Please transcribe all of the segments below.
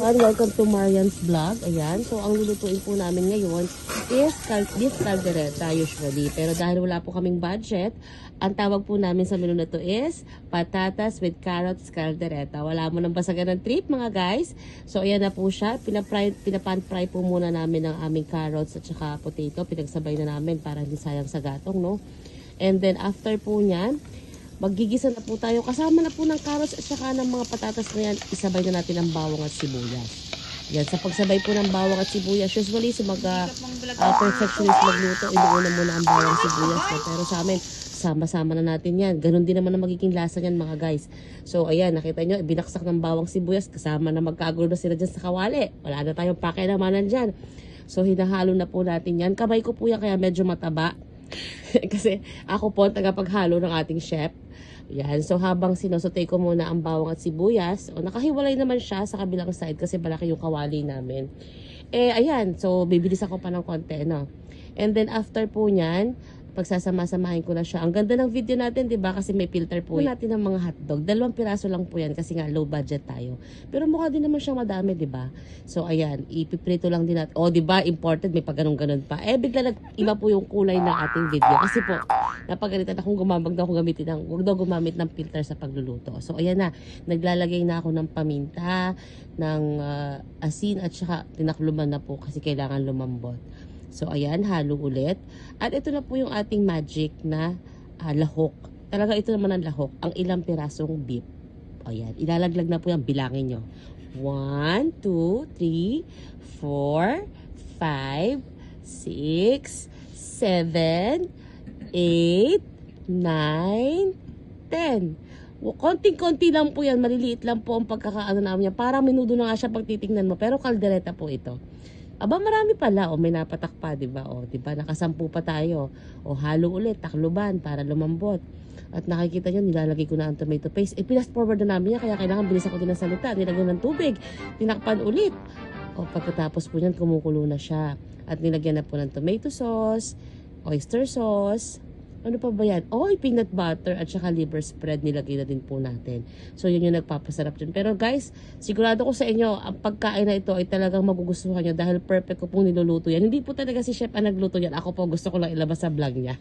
everyone, welcome to Marian's Vlog. Ayan, so ang lulutuin po namin ngayon is beef caldereta usually. Pero dahil wala po kaming budget, ang tawag po namin sa menu na to is patatas with carrots caldereta. Wala mo nang basagan ng trip mga guys. So ayan na po siya, pinapan-fry po muna namin ang aming carrots at saka potato. Pinagsabay na namin para hindi sayang sa gatong, no? And then after po niyan, maggigisa na po tayo. Kasama na po ng carrots at saka ng mga patatas na yan, isabay na natin ang bawang at sibuyas. Yan, sa pagsabay po ng bawang at sibuyas, usually sa perfectionist magluto, inuuna muna ang bawang at sibuyas. No? Pero sa amin, sama-sama na natin yan. Ganon din naman ang magiging lasa niyan mga guys. So ayan, nakita nyo, binaksak ng bawang sibuyas, kasama na magkagulo na sila dyan sa kawali. Wala na tayong pakinamanan dyan. So hinahalo na po natin yan. Kamay ko po yan kaya medyo mataba. Kasi ako po ang tagapaghalo ng ating chef. Yan. So habang sinosotay ko muna ang bawang at sibuyas, nakahiwalay naman siya sa kabilang side kasi malaki yung kawali namin. Ayan. So bibilis ako pa ng konti, no? And then after po niyan, pagsasama-samahin ko na siya. Ang ganda ng video natin, 'di ba? Kasi may filter po natin ng mga hotdog. 2 piraso lang po 'yan kasi nga low budget tayo. Pero mukha din naman siyang madami, 'di ba? So ayan, ipiprito lang din natin. Oh, 'di ba? Imported, may pagganong-ganon pa. Bigla nag-iba po yung kulay ng ating video kasi po napagalitan akong gumamit ng filter sa pagluluto. So ayan na, naglalagay na ako ng paminta, ng asin at saka tinakluban na po kasi kailangan lumambot. So, ayan, halo ulit. At ito na po yung ating magic na lahok. Talaga ito naman ang lahok. Ang ilang pirasong beef. Ayan, ilalaglag na po yan. Bilangin nyo. 1, 2, 3, 4, 5, 6, 7, 8, 9, 10. Konting-konti lang po yan. Maliliit lang po ang pagkakaano namin yan. Parang menudo na nga siya pag titingnan mo. Pero kaldereta po ito. Aba, marami pala. O, may napatak pa, diba? O, diba? Nakasampu pa tayo. O, halo ulit. Takluban para lumambot. At nakikita nyo, nilalagay ko na ang tomato paste. Pinas forward na namin yan. Kaya kailangan bilis ako din ng salita. Nilagyan ng tubig. Tinakpan ulit. O, pagkatapos po yan, kumukulo na siya. At nilagyan na po ng tomato sauce, oyster sauce. Ano pa ba yan? Oh, peanut butter at saka liver spread nilagay na din po natin. So, yun yung nagpapasarap dyan. Pero guys, sigurado ko sa inyo, ang pagkain na ito ay talagang magugustuhan nyo dahil perfect ko pong niluluto yan. Hindi po talaga si chef ang nagluto yan. Ako po gusto ko lang ilabas sa vlog niya.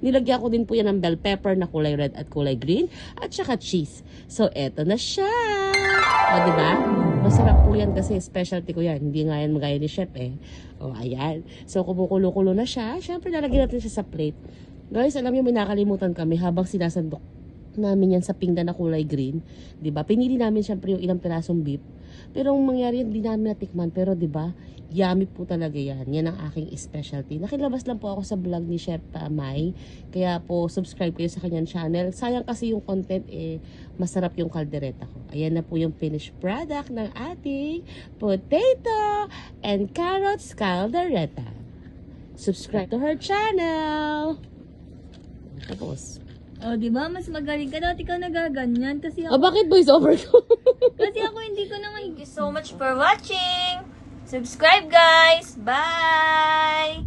Nilagyan ko din po yan ng bell pepper na kulay red at kulay green at saka cheese. So, eto na siya. O, diba? Masarap po yan kasi specialty ko yan. Hindi nga yan magaya ni chef eh. O, ayan. So, kumukulo-kulo na siya. Siyempre, lalagyan natin siya sa plate. Guys, alam niyo may nakalimutan kami habang sinasandok namin yan sa pinggan na kulay green. 'Di ba? Pinili namin syempre yung ilang pirasong beef. Pero ang mangyari hindi namin natikman. Pero 'di ba? Yummy po talaga yan. Yan ang aking specialty. Nakilabas lang po ako sa vlog ni Chef May. Kaya po subscribe kayo sa kanyang channel. Sayang kasi yung content masarap yung kaldereta ko. Ayan na po yung finished product ng ating potato and carrots caldereta. Subscribe to her channel. Tapos. Oh, di ba? Mas magaling ka. Dati ka nagaganyan. Kasi ako, Bakit voice over ko? kasi ako hindi ko na Thank you so much for watching. Subscribe, guys. Bye!